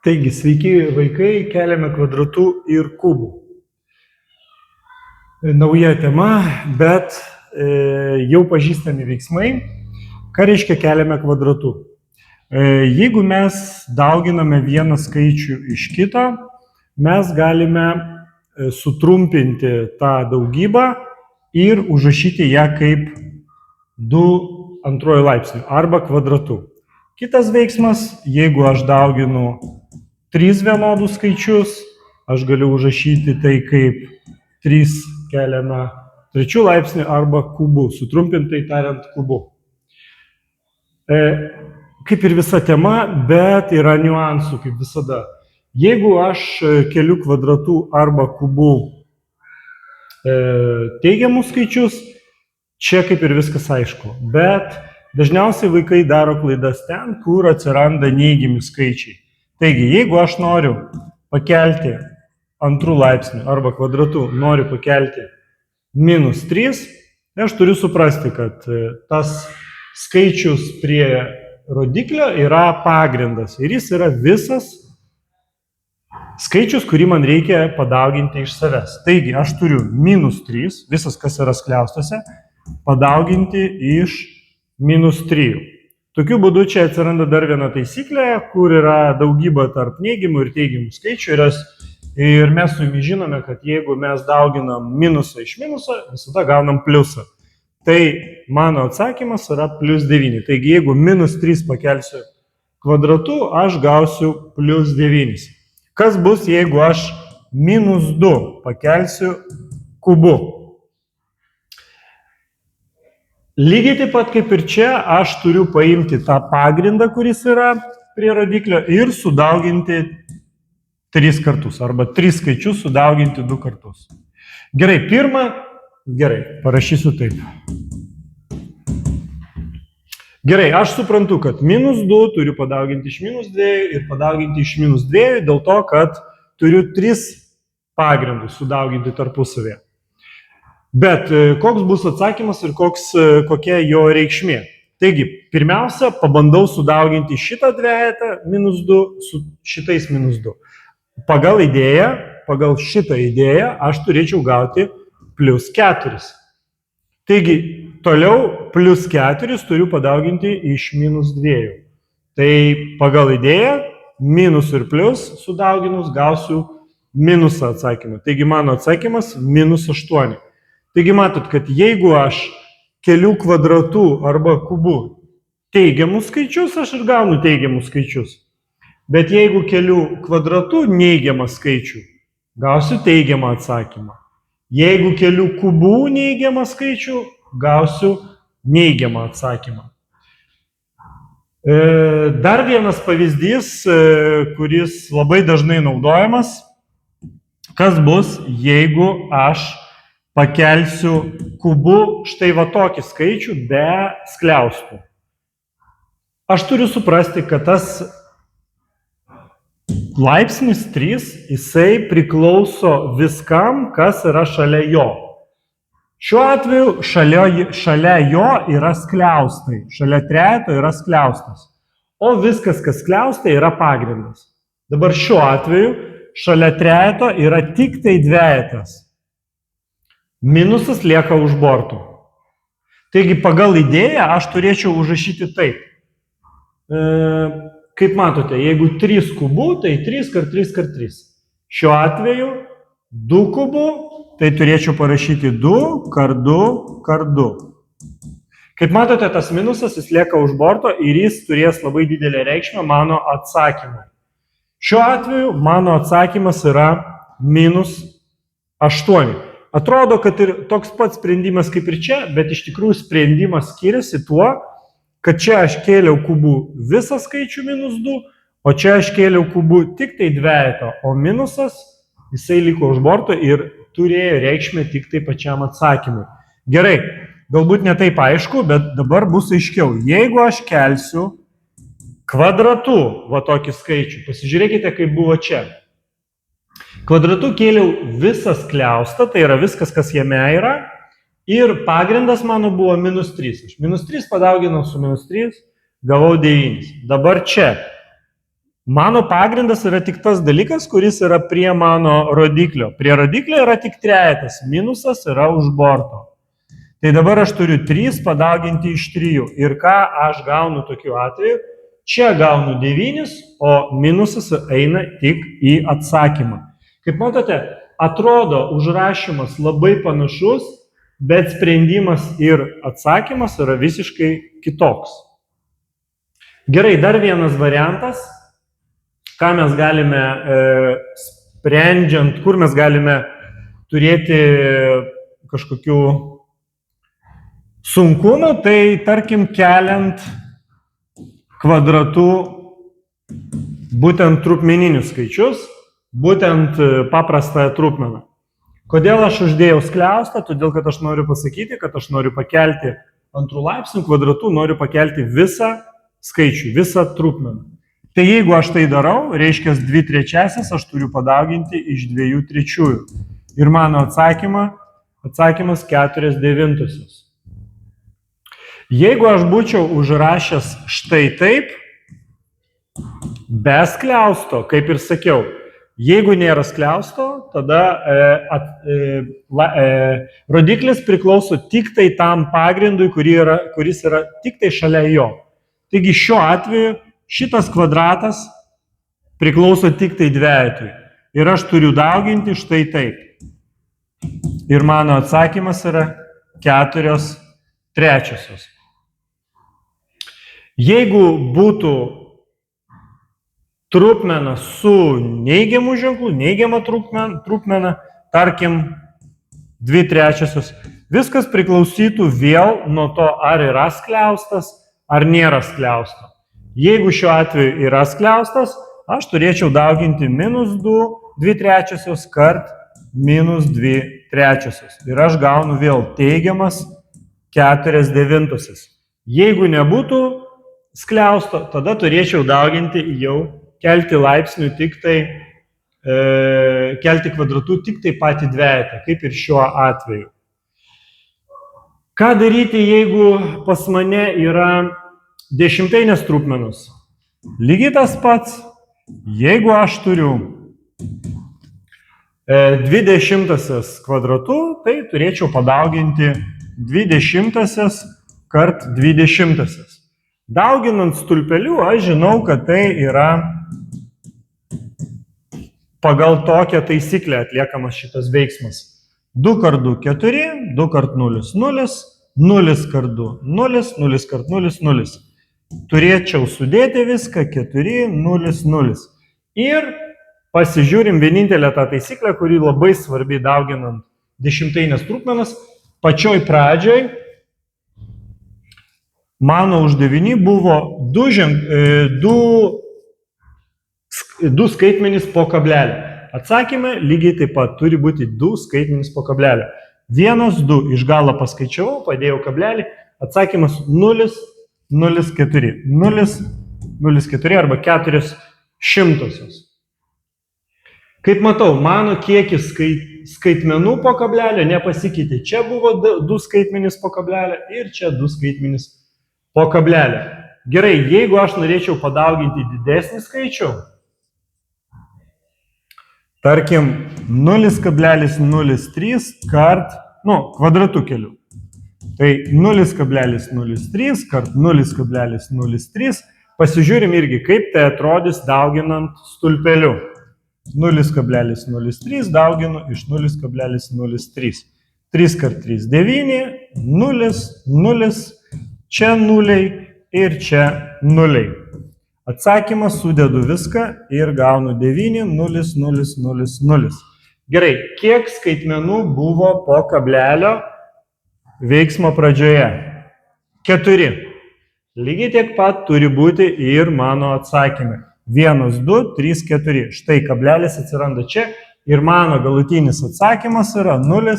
Taigi, sveiki vaikai, keliame kvadratų ir kubų. Nauja tema, bet jau pažįstami veiksmai. Ką reiškia keliame kvadratų? Jeigu mes dauginame vieną skaičių iš kito, mes galime sutrumpinti tą daugybą ir užrašyti ją kaip 2 antruoju laipsniu arba kvadratu. Kitas veiksmas, jeigu aš dauginu 3 vienodus skaičius, aš galiu užrašyti tai kaip 3 keliame 3 laipsnį arba kubu, sutrumpintai tariant kubu. Kaip ir visa tema, bet yra niuansų, kaip visada. Jeigu aš keliu kvadratų arba kubų teigiamus skaičius, čia kaip ir viskas aišku. Bet dažniausiai vaikai daro klaidas ten, kur atsiranda neigiami skaičiai. Taigi, jeigu aš noriu pakelti 2 laipsnių arba kvadratu, noriu pakelti -3, aš turiu suprasti, kad tas skaičius prie rodiklio yra pagrindas ir jis yra visas skaičius, kurį man reikia padauginti iš savęs. Taigi, aš turiu -3, visas, kas yra skliaustuose, padauginti iš -3. Tokiu būdu čia atsiranda dar viena taisyklė, kur yra daugybė tarp neigiamų ir teigiamų skaičių. Ir mes su jumis žinome, kad jeigu mes dauginam minusą iš minuso, visada gaunam pliusą. Tai mano atsakymas yra +9. Taigi jeigu -3 pakelsiu kvadratu, aš gausiu +9. Kas bus, jeigu aš -2 pakelsiu kubu? Lygiai taip pat kaip ir čia, aš turiu paimti tą pagrindą, kuris yra prie rodiklio ir sudauginti 3 kartus, arba 3 skaičius sudauginti 2 kartus. Gerai, parašysiu taip. Gerai, aš suprantu, kad -2 turiu padauginti iš -2 ir padauginti iš -2 dėl to, kad turiu 3 pagrindus sudauginti tarpusavėje. Bet koks bus atsakymas ir kokia jo reikšmė? Taigi, pirmiausia, pabandau sudauginti šitą dvejetą -2 su šitais -2. Pagal šitą idėją aš turėčiau gauti +4. Taigi, toliau +4 turiu padauginti iš -2. Tai pagal idėją minus ir plius sudauginus gausiu minusą atsakymą. Taigi, mano atsakymas -8. Taigi matot, kad jeigu aš keliu kvadratu arba kubu teigiamus skaičius, aš ir gaunu teigiamus skaičius. Bet jeigu keliu kvadratu neigiamą skaičių, gausiu teigiamą atsakymą. Jeigu keliu kubu neigiamą skaičių, gausiu neigiamą atsakymą. Dar vienas pavyzdys, kuris labai dažnai naudojamas. Kas bus, jeigu aš pakelsiu kubu štai va tokį skaičių be skliaustų? Aš turiu suprasti, kad tas laipsnis 3, jisai priklauso viskam, kas yra šalia jo. Šiuo atveju šalia jo yra skliaustai, šalia trejeto yra skliaustas, o viskas, kas skliaustai, yra pagrindas. Dabar šiuo atveju šalia trejeto yra tik tai dvejetas. Minusas lieka už borto. Taigi pagal idėją aš turėčiau užrašyti taip. Kaip matote, jeigu 3 kubų, tai 3 × 3 × 3. Šiuo atveju 2 kubų, tai turėčiau parašyti 2 × 2 × 2. Kaip matote, tas minusas jis lieka už borto ir jis turės labai didelę reikšmę mano atsakymui. Šiuo atveju mano atsakymas yra -8. Atrodo, kad ir toks pats sprendimas kaip ir čia, bet iš tikrųjų sprendimas skiriasi tuo, kad čia aš kėliau kubu visą skaičių -2, o čia aš kėliau kubu tik tai dvejetą, o minusas jisai liko už borto ir turėjo reikšmę tik tai pačiam atsakymui. Gerai, galbūt ne taip aišku, bet dabar bus aiškiau. Jeigu aš kelsiu kvadratu va tokį skaičių, pasižiūrėkite, kaip buvo čia. Kvadratu kėliau visą skliaustą, tai yra viskas, kas jame yra, ir pagrindas mano buvo -3. Aš -3 padauginau su -3, gavau 9. Dabar čia Mano pagrindas yra tik tas dalykas, kuris yra prie mano rodiklio. Prie rodiklio yra tik trejetas, minusas yra už borto. Tai dabar aš turiu 3 padauginti iš 3. Ir ką aš gaunu tokiu atveju? Čia gaunu 9, o minusas eina tik į atsakymą. Kaip matote, atrodo užrašymas labai panašus, bet sprendimas ir atsakymas yra visiškai kitoks. Gerai, dar vienas variantas, ką mes galime sprendžiant, kur mes galime turėti kažkokių sunkumų, tai tarkim keliant kvadratu būtent trupmeninius skaičius, būtent paprastąją trupmeną. Kodėl aš uždėjau skliaustą? Todėl, kad aš noriu pasakyti, kad aš noriu pakelti antrų laipsnių kvadratu, noriu pakelti visą skaičių, visą trupmeną. Tai jeigu aš tai darau, reiškia 2/3 aš turiu padauginti iš 2/3. Ir mano atsakymas 4/9. Jeigu aš būčiau užrašęs štai taip, be skliausto, kaip ir sakiau, jeigu nėra skliausto, tada rodiklis priklauso tik tai tam pagrindui, kuris yra tik tai šalia jo. Taigi šiuo atveju šitas kvadratas priklauso tik tai dvejetui. Ir aš turiu dauginti štai taip. Ir mano atsakymas yra 4/3. Jeigu būtų trupmena su neigiamu ženklu, neigiama trupmena, tarkim 2/3, viskas priklausytų vėl nuo to, ar yra skliaustas, ar nėra skliausto. Jeigu šiuo atveju yra skliaustas, aš turėčiau dauginti -2/3 kart -2/3. Ir aš gaunu vėl teigiamas 4/9. Jeigu nebūtų skliausto, tada turėčiau dauginti jau kelti laipsnių tik tai, kelti kvadratų tik tai patį dvejetą, kaip ir šiuo atveju. Ką daryti, jeigu pas mane yra dešimtainės trupmenos? Lygiai tas pats, jeigu aš turiu 2/10 kvadratu, tai turėčiau padauginti 2/10 kart 2/10. Dauginant stulpeliu, aš žinau, kad tai yra pagal tokią taisyklę atliekamas šitas veiksmas. 2 kart 2 - 4, 2 kart 0 - 0, 0 kart 2 - 0, 0 kart 0 - 0. Turėčiau sudėti viską 4, 0, 0. Ir pasižiūrim vienintelę tą taisyklę, kuri labai svarbi dauginant dešimtainės trupmenas. Pačioj pradžioj mano uždaviny buvo 2 skaitmenys po kablelį. Atsakymai lygiai taip pat turi būti 2 skaitmenys po kablelį. 1, 2 iš galo paskaičiavau, padėjau kablelį, atsakymas 0, 0, 4. 0, 0, 4 arba 4/100. Kaip matau, mano kiekis skaitmenų po kablelio nepasikeitė. Čia buvo 2 skaitmenys po kablelio ir čia 2 skaitmenys po kablelio. Gerai, jeigu aš norėčiau padauginti didesnį skaičių, tarkim 0,03 kart, kvadratu keliu. Tai 0,03 kart 0,03. Pasižiūrim irgi, kaip tai atrodys dauginant stulpeliu. 0,03 dauginu iš 0,03. 3 kart 3 - 9, 0, 0, čia 0 ir čia 0. Atsakymas sudedu viską ir gaunu 9, 0, 0, 0, 0. Gerai, kiek skaitmenų buvo po kablelio veiksmo pradžioje? 4. Lygiai tiek pat turi būti ir mano atsakymai. 1, 2, 3, 4. Štai kablelis atsiranda čia ir mano galutinis atsakymas yra 0,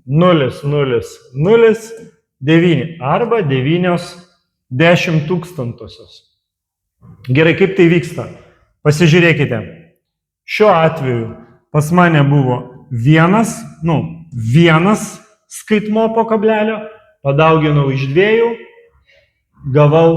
0, 0, 0, 9 arba 9/10,000. Gerai, kaip tai vyksta? Pasižiūrėkite. Šiuo atveju pas mane buvo vienas skaitmo po kablelio, padauginau iš 2, gavau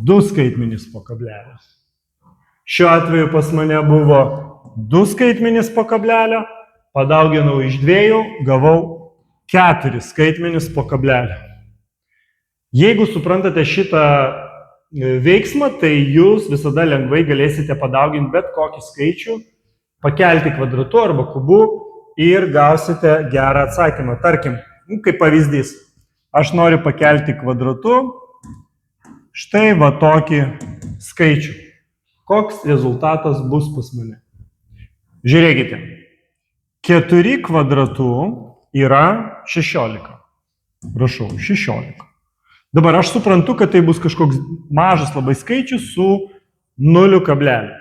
2 skaitmenys po kablelio. Šiuo atveju pas mane buvo 2 skaitmenys po kablelio, padauginau iš 2, gavau 4 skaitmenys po kablelio. Jeigu suprantate šitą veiksmą, tai jūs visada lengvai galėsite padauginti bet kokį skaičių, pakelti kvadratu arba kubu ir gausite gerą atsakymą. Tarkim, kaip pavyzdys, aš noriu pakelti kvadratu štai va tokį skaičių. Koks rezultatas bus pas mane? Žiūrėkite, 4 kvadratu yra 16. Rašau, 16. Dabar aš suprantu, kad tai bus kažkoks mažas labai skaičius su 0 kableliu.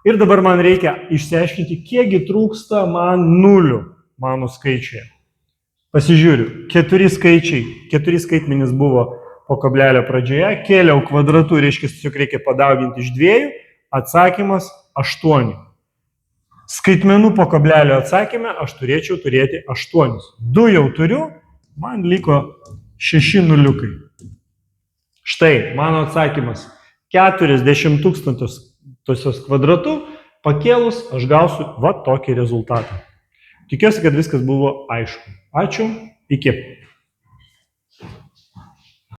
Ir dabar man reikia išsiaiškinti, kiekgi trūksta man 0 mano skaičiuje. Pasižiūriu, 4 skaičiai, 4 skaitmenys buvo po kablelio pradžioje, kėliau kvadratu, reiškia, tiesiog reikia padauginti iš 2, atsakymas 8. Skaitmenų po kablelio atsakymę aš turėčiau turėti 8. 2 jau turiu, man liko 6 nuliukai. Štai mano atsakymas. 40 tūkstančius kvadratų pakėlus aš gausiu va tokį rezultatą. Tikiuosi, kad viskas buvo aišku. Ačiū, iki.